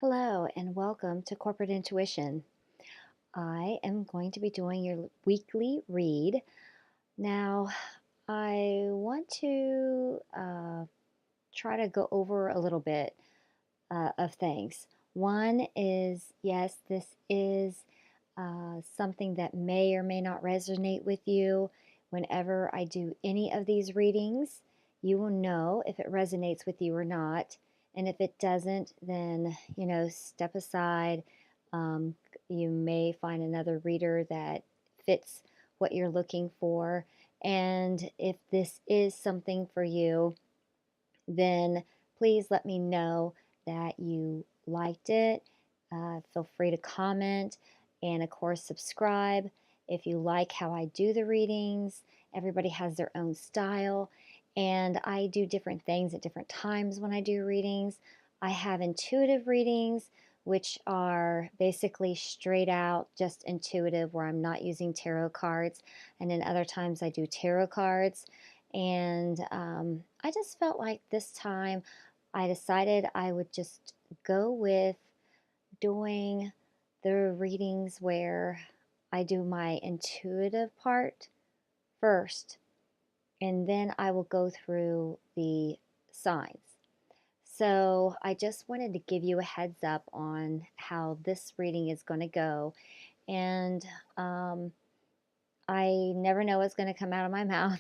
Hello and welcome to Corporate Intuition. I am going to be doing your weekly read. Now, I want to try to go over a little bit of things. One is yes, this is something that may or may not resonate with you. Whenever I do any of these readings, you will know if it resonates with you or not. And if it doesn't, then, step aside. Um, you may find another reader that fits what you're looking for. And if this is something for you, then please let me know that you liked it. Feel free to comment and, of course, subscribe if you like how I do the readings. Everybody has their own style, and I do different things at different times when I do readings. I have intuitive readings, which are basically straight out just intuitive, where I'm not using tarot cards. And then other times I do tarot cards. And I just felt like this time I decided I would just go with doing the readings where I do my intuitive part first, and then I will go through the signs. So I just wanted to give you a heads up on how this reading is going to go. And I never know what's going to come out of my mouth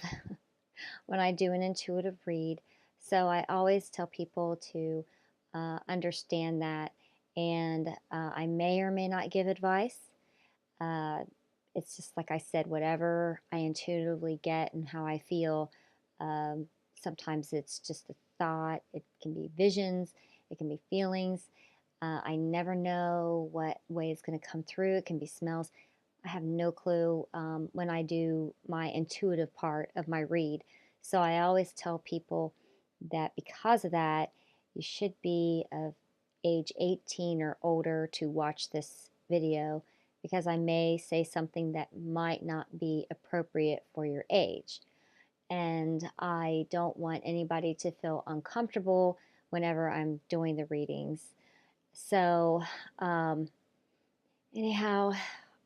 when I do an intuitive read. So I always tell people to understand that. And I may or may not give advice. Uh, it's just like I said, whatever I intuitively get and how I feel. Um, Sometimes it's just a thought, it can be visions, it can be feelings. I never know what way it's going to come through. It can be smells. I have no clue when I do my intuitive part of my read. So I always tell people that because of that, you should be of age 18 or older to watch this video, because I may say something that might not be appropriate for your age. And I don't want anybody to feel uncomfortable whenever I'm doing the readings. So, anyhow,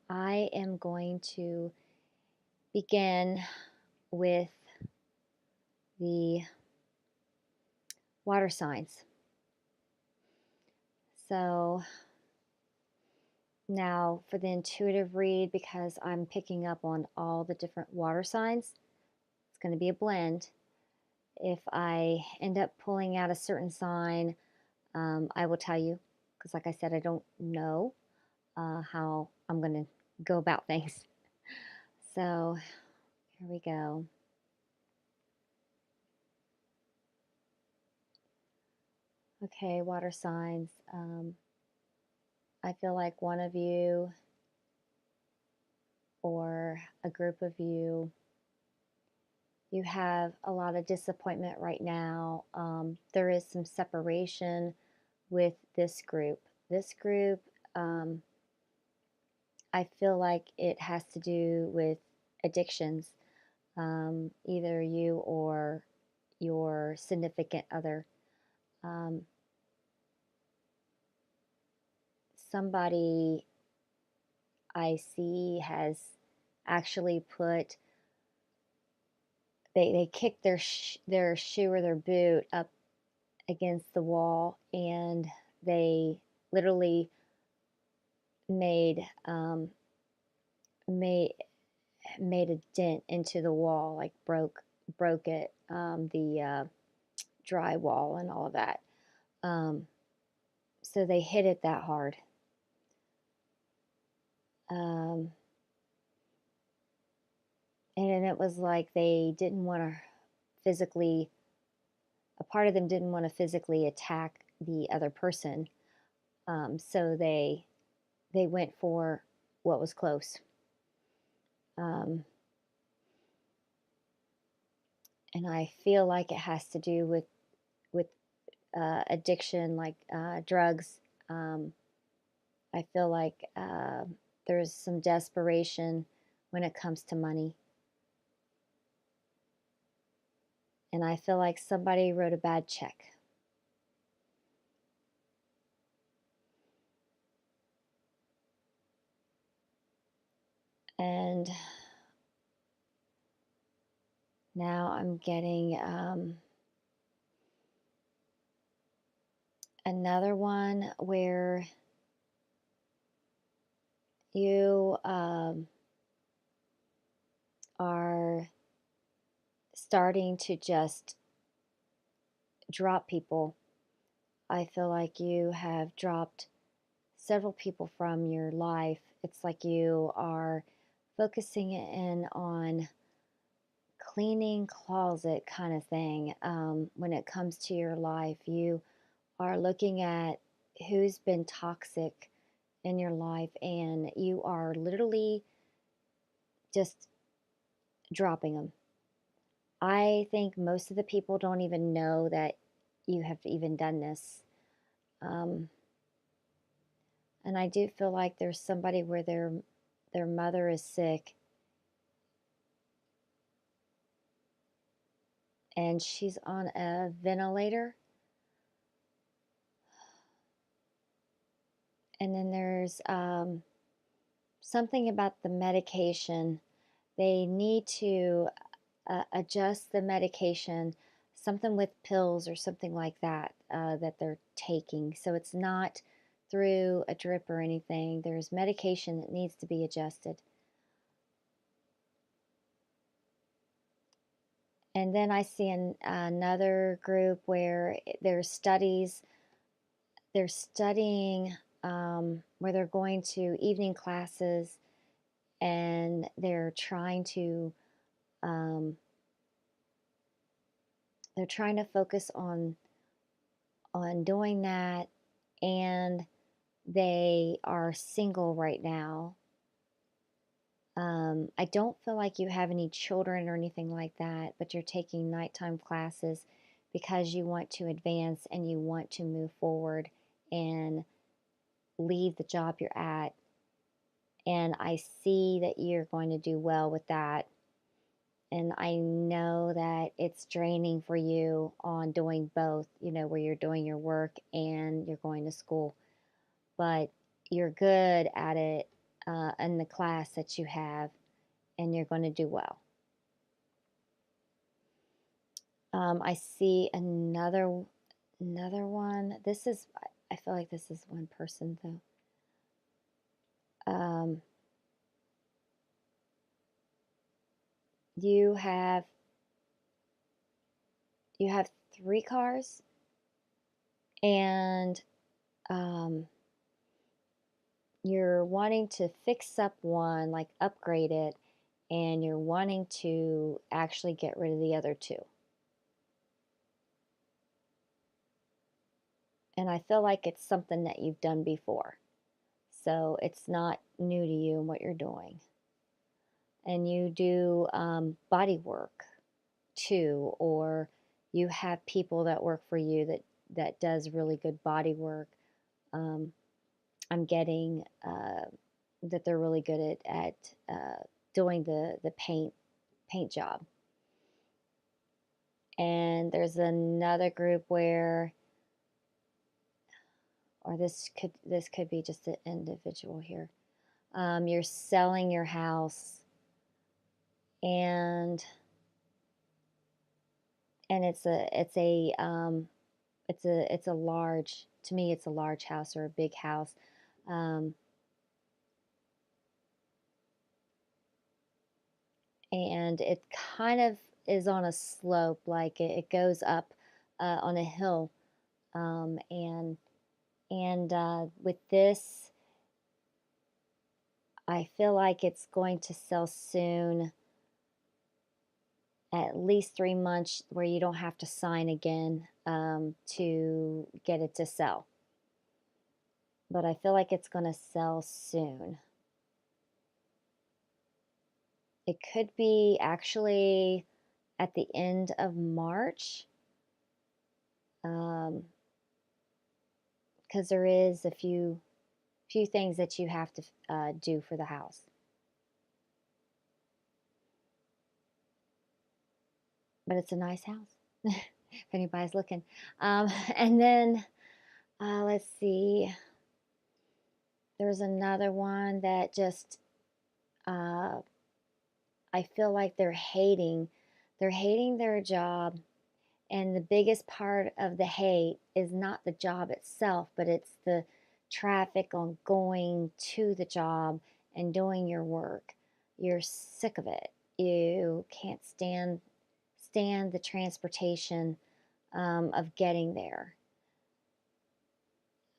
I am going to begin with the water signs. So now for the intuitive read, because I'm picking up on all the different water signs, it's going to be a blend. If I end up pulling out a certain sign, I will tell you, because like I said, I don't know how I'm going to go about things. So here we go. Okay, water signs. I feel like one of you or a group of you, you have a lot of disappointment right now. There is some separation with this group. This group, I feel like it has to do with addictions, either you or your significant other. Um, Somebody I see has actually put they kicked their shoe or their boot up against the wall, and they literally made made made a dent into the wall, like broke it, the drywall and all of that. Um, so they hit it that hard. Um, and it was like they didn't want to physically, a part of them didn't want to physically attack the other person. So they went for what was close. Um, and I feel like it has to do with addiction, like drugs. I feel like there's some desperation when it comes to money. And I feel like somebody wrote a bad check. And now I'm getting another one where you are starting to just drop people. I feel like you have dropped several people from your life. It's like you are focusing in on cleaning closet kind of thing. When it comes to your life, you are looking at who's been toxic in your life, and you are literally just dropping them. I think most of the people don't even know that you have even done this. Um, and I do feel like there's somebody where their mother is sick and she's on a ventilator. And then there's something about the medication. They need to adjust the medication, something with pills or something like that that they're taking. So it's not through a drip or anything. There's medication that needs to be adjusted. And then I see another group where there's studies. They're studying where they're going to evening classes and um, they're trying to focus on doing that, and they are single right now. I don't feel like you have any children or anything like that, but you're taking nighttime classes because you want to advance and you want to move forward and leave the job you're at. And I see that you're going to do well with that. And I know that it's draining for you on doing both, where you're doing your work and you're going to school. But you're good at it in the class that you have, and you're going to do well. I see another one. I feel like this is one person though. You have you have 3 cars, and um, you're wanting to fix up one, like upgrade it, and you're wanting to actually get rid of the other 2. And I feel like it's something that you've done before. So it's not new to you and what you're doing. And you do body work too, or you have people that work for you that does really good body work. Um, I'm getting that they're really good at doing the paint job. And there's another group where, or this could be just an individual here. You're selling your house, and it's a large, to me it's a large house or a big house. Um, and it kind of is on a slope, like it goes up on a hill, and with this, I feel like it's going to sell soon, at least 3 months, where you don't have to sign again to get it to sell. But I feel like it's going to sell soon. It could be actually at the end of March, because there is a few things that you have to do for the house. But it's a nice house if anybody's looking. And then let's see. There's another one that just uh, I feel like they're hating their job. And the biggest part of the hate is not the job itself, but it's the traffic on going to the job and doing your work. You're sick of it. You can't stand the transportation of getting there.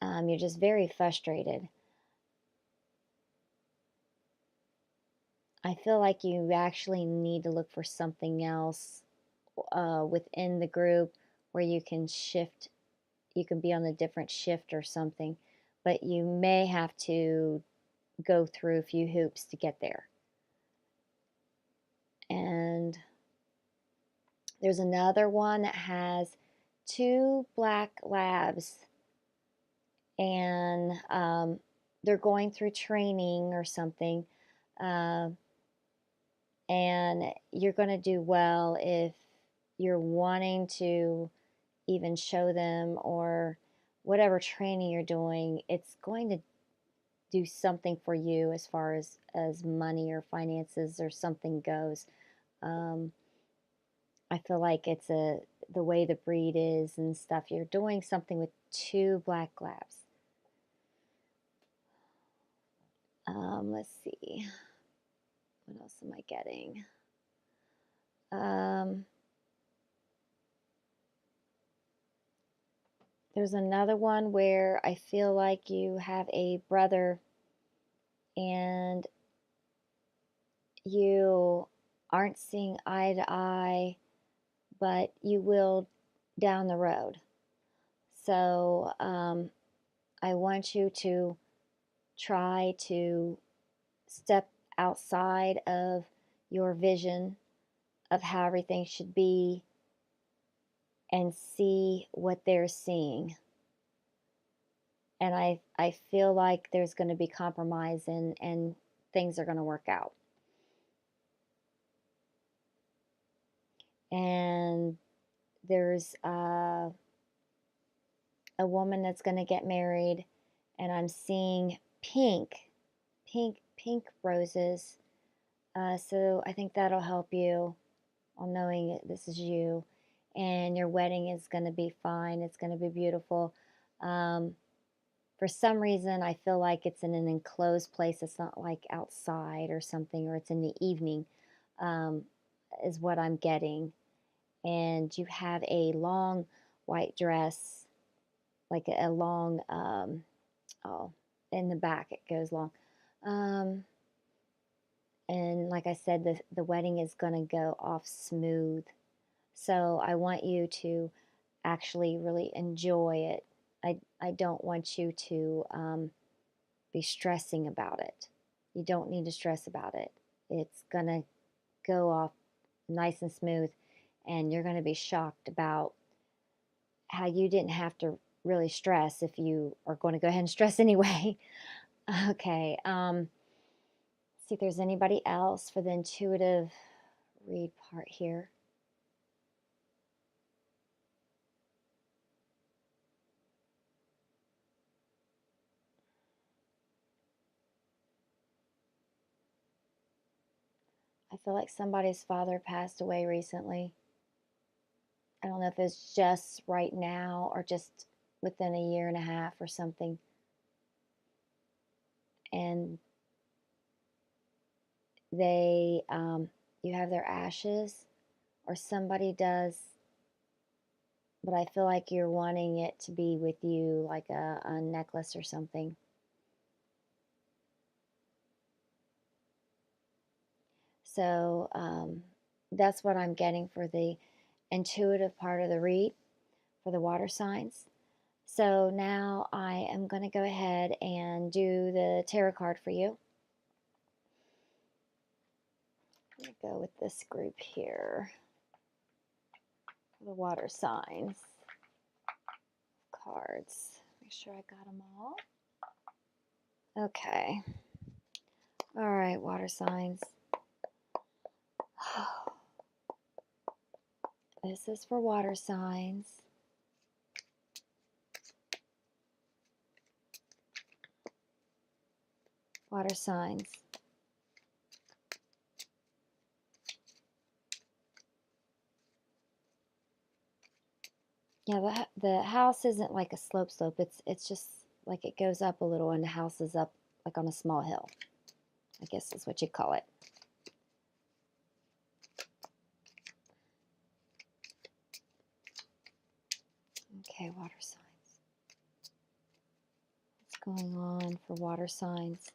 You're just very frustrated. I feel like you actually need to look for something else within the group where you can shift, you can be on a different shift or something, but you may have to go through a few hoops to get there. And there's another one that has 2 black labs, and they're going through training or something. Uh, and you're going to do well if you're wanting to even show them, or whatever training you're doing, it's going to do something for you as far as money or finances or something goes. um, I feel like it's the way the breed is and stuff. You're doing something with 2 black labs. Let's see, what else am I getting? um, there's another one where I feel like you have a brother and you aren't seeing eye to eye, but you will down the road. So I want you to try to step outside of your vision of how everything should be and see what they're seeing. And I feel like there's going to be compromise, and things are going to work out. And there's a woman that's going to get married, and I'm seeing pink roses. So I think that'll help you on knowing this is you, and your wedding is going to be fine. It's going to be beautiful. For some reason, I feel like it's in an enclosed place. It's not like outside or something, or it's in the evening, is what I'm getting. And you have a long white dress, like a long, oh, in the back it goes long. And like I said, the wedding is going to go off smooth. So I want you to actually really enjoy it. I don't want you to be stressing about it. You don't need to stress about it. It's going to go off nice and smooth, and you're going to be shocked about how you didn't have to really stress if you are going to go ahead and stress anyway. Okay. See if there's anybody else for the intuitive read part here. I feel like somebody's father passed away recently. I don't know if it's just right now or just within a year and a half or something. And they, you have their ashes, or somebody does, but I feel like you're wanting it to be with you, like a necklace or something. So that's what I'm getting for the intuitive part of the read for the water signs. So now I am going to go ahead and do the tarot card for you. I'm going to go with this group here. The water signs cards. Make sure I got them all. Okay. All right, water signs. This is for water signs. Water signs. Yeah, the house isn't like a slope. It's just like it goes up a little, and the house is up like on a small hill. I guess is what you'd call it. Okay, water signs. What's going on for water signs?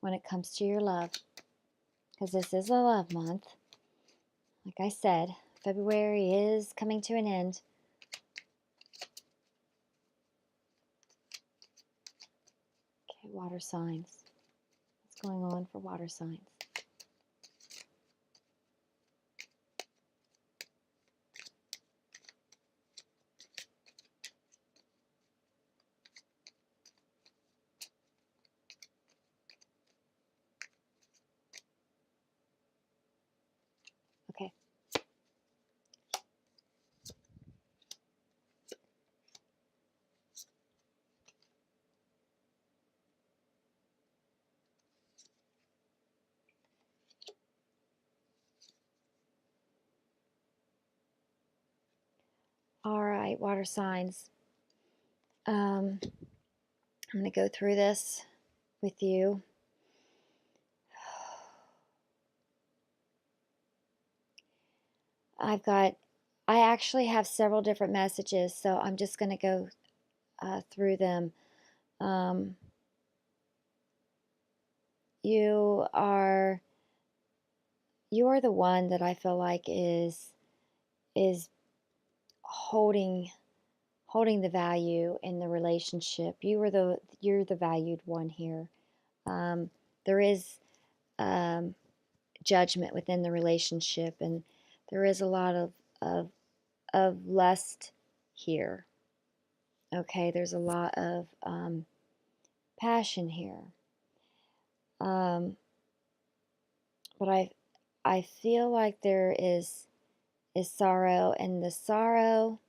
When it comes to your love, because this is a love month. Like I said, February is coming to an end. Okay, water signs. What's going on for water signs? Okay. All right, water signs. I'm going to go through this with you. I actually have several different messages, so I'm just going to go through them. You are the one that I feel like is holding the value in the relationship. You're the valued one here. There is judgment within the relationship, and there is a lot of lust here. Okay, there's a lot of passion here. But I feel like there is sorrow, and the sorrow,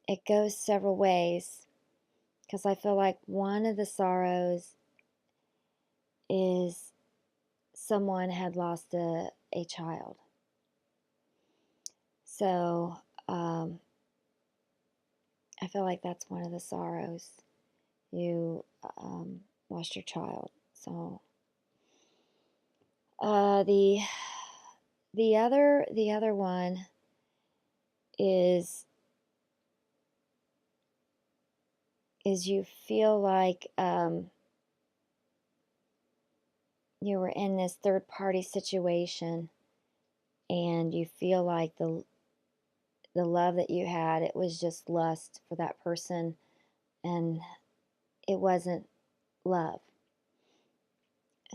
it goes several ways, because I feel like one of the sorrows is someone had lost a child. So I feel like that's one of the sorrows. You lost your child. So the other one is you feel like you were in this third party situation, and you feel like the love that you had, it was just lust for that person, and it wasn't love.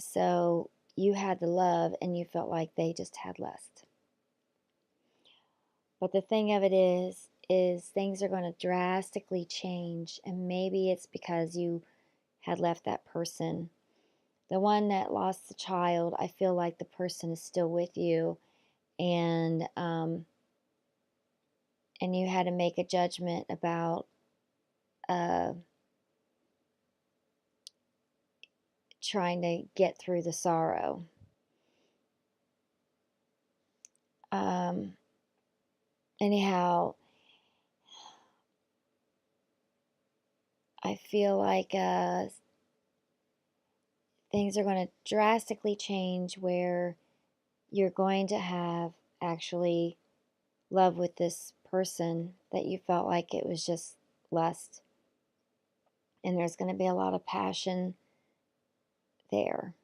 So you had the love, and you felt like they just had lust. But the thing of it is things are going to drastically change, and maybe it's because you had left that person. The one that lost the child, I feel like the person is still with you, and you had to make a judgment about trying to get through the sorrow. Anyhow, I feel like things are going to drastically change, where you're going to have actually love with this person that you felt like it was just lust. And there's going to be a lot of passion there.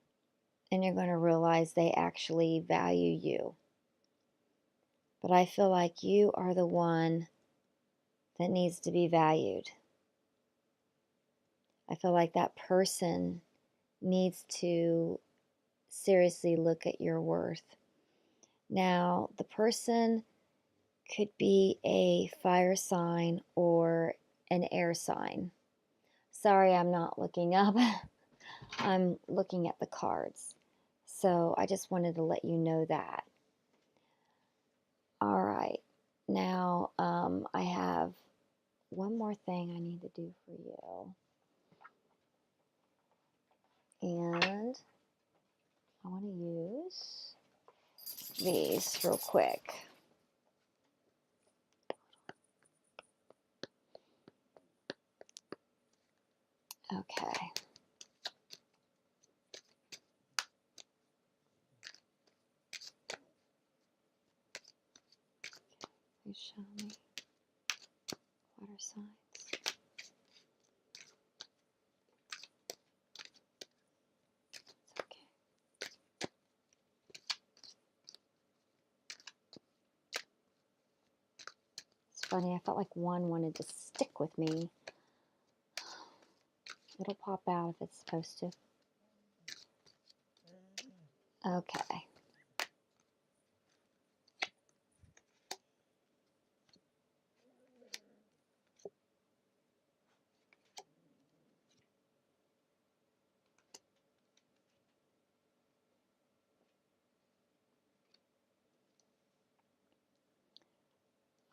And you're going to realize they actually value you. But I feel like you are the one that needs to be valued. I feel like that person needs to seriously look at your worth. Now, the person could be a fire sign or an air sign. Sorry, I'm not looking up. I'm looking at the cards. So I just wanted to let you know that. All right. Now, I have one more thing I need to do for you. And I want to use these real quick. Okay. Please show me water signs. Okay. It's funny, I felt like one wanted to stick with me. It'll pop out if it's supposed to. Okay.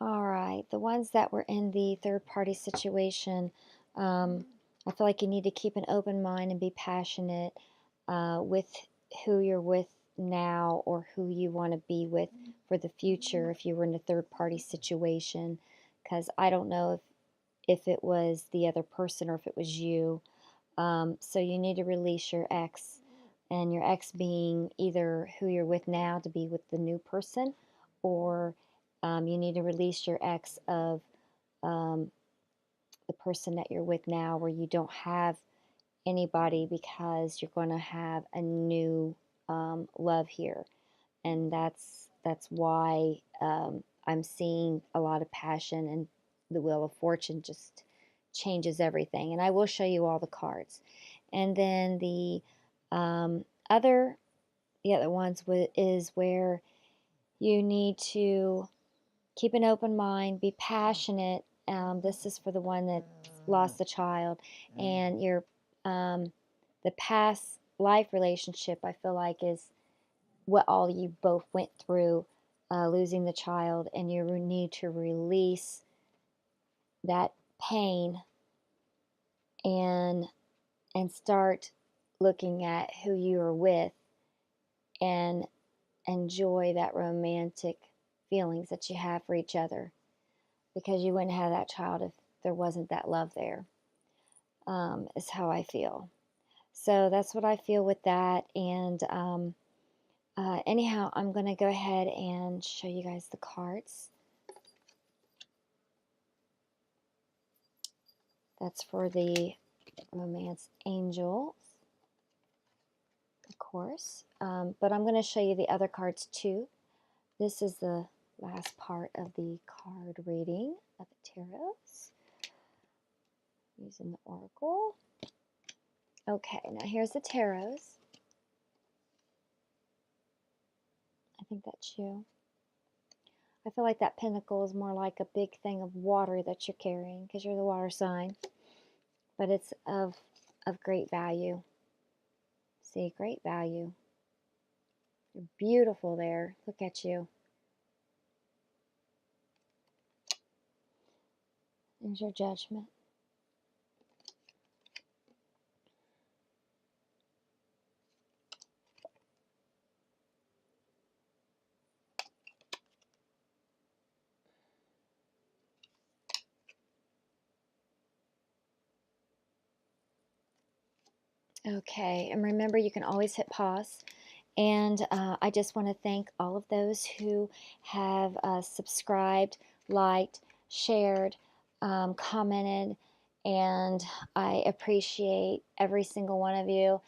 All right, the ones that were in the third party situation, I feel like you need to keep an open mind and be passionate with who you're with now or who you want to be with for the future if you were in a third party situation. Because I don't know if it was the other person or if it was you. So you need to release your ex, and your ex being either who you're with now to be with the new person, or you need to release your ex of um, the person that you're with now where you don't have anybody because you're going to have a new love here. And that's why I'm seeing a lot of passion, and the Wheel of Fortune just changes everything. And I will show you all the cards. And then other the other ones is where you need to keep an open mind, be passionate. This is for the one that lost a child, and the past life relationship. I feel like is what all you both went through, losing the child, and you need to release that pain and start looking at who you are with and enjoy that romantic feelings that you have for each other, because you wouldn't have that child if there wasn't that love there, is how I feel. So that's what I feel with that. And anyhow, I'm going to go ahead and show you guys the cards. That's for the romance angels, of course. But I'm going to show you the other cards too. This is the last part of the card reading of the tarots, using the oracle. Okay, now here's the tarots. I think that's you. I feel like that pentacle is more like a big thing of water that you're carrying because you're the water sign. But it's of great value. See, great value. You're beautiful there. Look at you. There's your judgment. Okay, and remember you can always hit pause. And I just want to thank all of those who have subscribed, liked, shared, commented, and I appreciate every single one of you.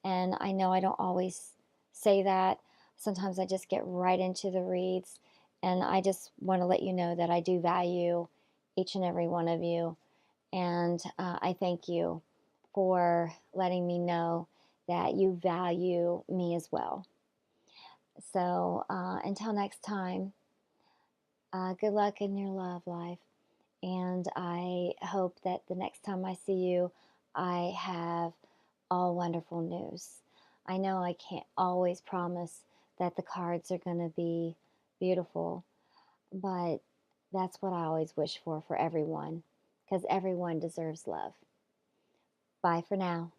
And I know I don't always say that. Sometimes I just get right into the reads, and I just want to let you know that I do value each and every one of you. And I thank you for letting me know that you value me as well. So until next time, good luck in your love life. And I hope that the next time I see you, I have all wonderful news. I know I can't always promise that the cards are going to be beautiful, but that's what I always wish for everyone, because everyone deserves love. Bye for now.